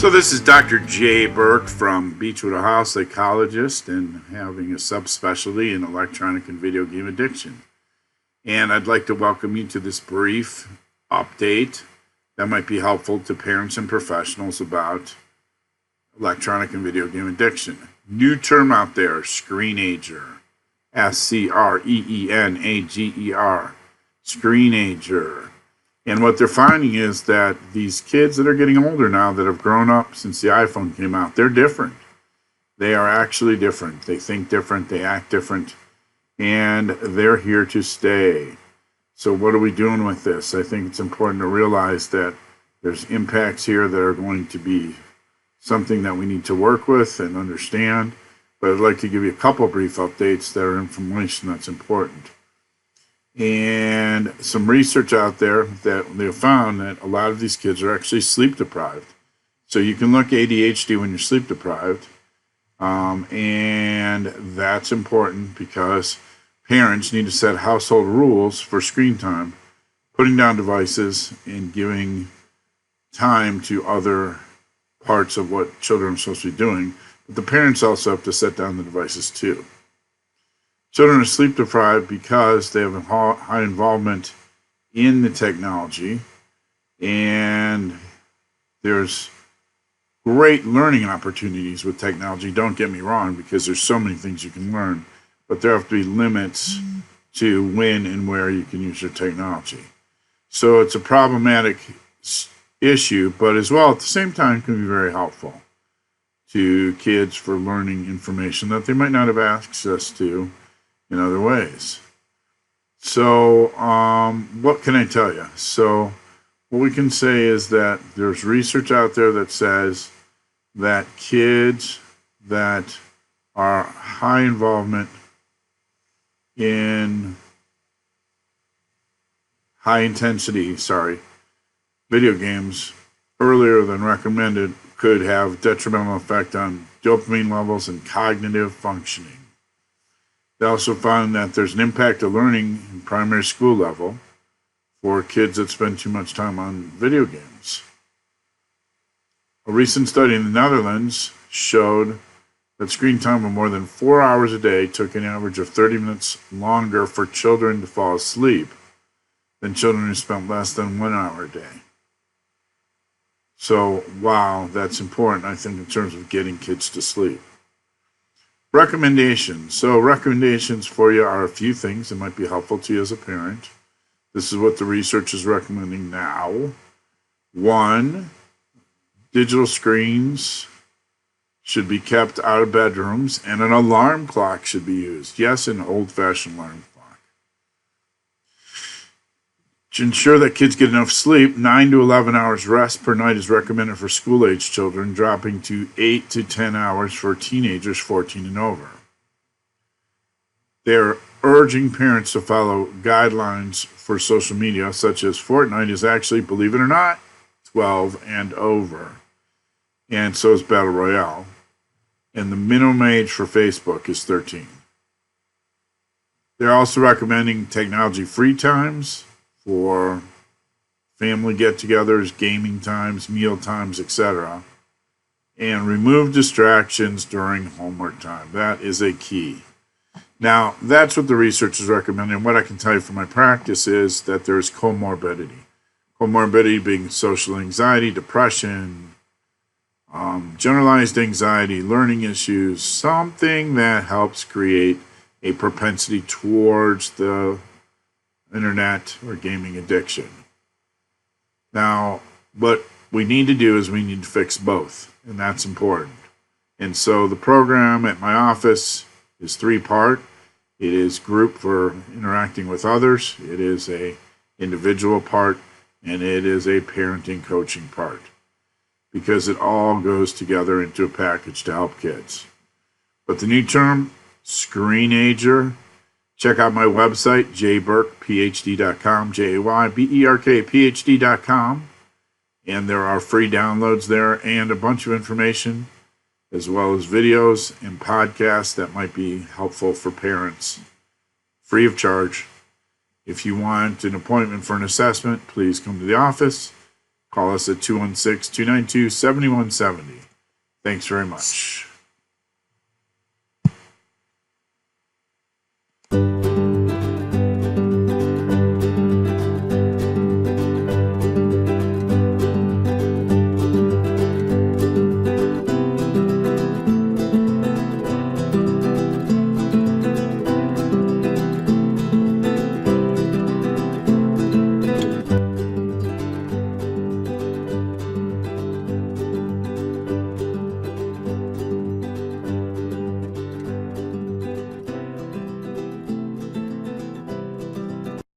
So this is Dr. Jay Burke from Beechwood, Ohio, psychologist and having a subspecialty in electronic and video game addiction. And I'd like to welcome you to this brief update that might be helpful to parents and professionals about electronic and video game addiction. New term out there, screenager, screenager, screenager. And what they're finding is that these kids that are getting older now, that have grown up since the iPhone came out, they're different. They are actually different. They think different, they act different, and they're here to stay. So what are we doing with this? I think it's important to realize that there's impacts here that are going to be something that we need to work with and understand. But I'd like to give you a couple brief updates that are information that's important. And some research out there that they've found that a lot of these kids are actually sleep deprived. So you can look ADHD when you're sleep deprived. And that's important because parents need to set household rules for screen time, putting down devices and giving time to other parts of what children are supposed to be doing. But the parents also have to set down the devices too. Children are sleep deprived because they have a high involvement in the technology, and there's great learning opportunities with technology. Don't get me wrong, because there's so many things you can learn, but there have to be limits to when and where you can use your technology. So it's a problematic issue, but as well at the same time can be very helpful to kids for learning information that they might not have access to in other ways. So what can I tell you? So what we can say is that there's research out there that says that kids that are high involvement in high intensity, video games earlier than recommended could have detrimental effect on dopamine levels and cognitive functioning. They also found that there's an impact to learning in primary school level for kids that spend too much time on video games. A recent study in the Netherlands showed that screen time of more than 4 hours a day took an average of 30 minutes longer for children to fall asleep than children who spent less than 1 hour a day. So, wow, that's important, I think, in terms of getting kids to sleep. Recommendations. So recommendations for you are a few things that might be helpful to you as a parent. This is what the research is recommending now. 1, digital screens should be kept out of bedrooms, and an alarm clock should be used. Yes, an old-fashioned alarm clock. To ensure that kids get enough sleep, 9 to 11 hours rest per night is recommended for school-age children, dropping to 8 to 10 hours for teenagers 14 and over. They're urging parents to follow guidelines for social media, such as Fortnite is actually, believe it or not, 12 and over. And so is Battle Royale. And the minimum age for Facebook is 13. They're also recommending technology-free times for family get-togethers, gaming times, meal times, etc. And remove distractions during homework time. That is a key. Now, that's what the research is recommending. And what I can tell you from my practice is that there's comorbidity. Comorbidity being social anxiety, depression, generalized anxiety, learning issues, something that helps create a propensity towards the internet or gaming addiction. Now, what we need to do is we need to fix both, and that's important. And so the program at my office is 3-part. It is group for interacting with others, it is a individual part, and it is a parenting coaching part, because it all goes together into a package to help kids. But the new term, screenager, check out my website, jayberkphd.com, jayberkphd.com, and there are free downloads there and a bunch of information, as well as videos and podcasts that might be helpful for parents, free of charge. If you want an appointment for an assessment, please come to the office. Call us at 216-292-7170. Thanks very much.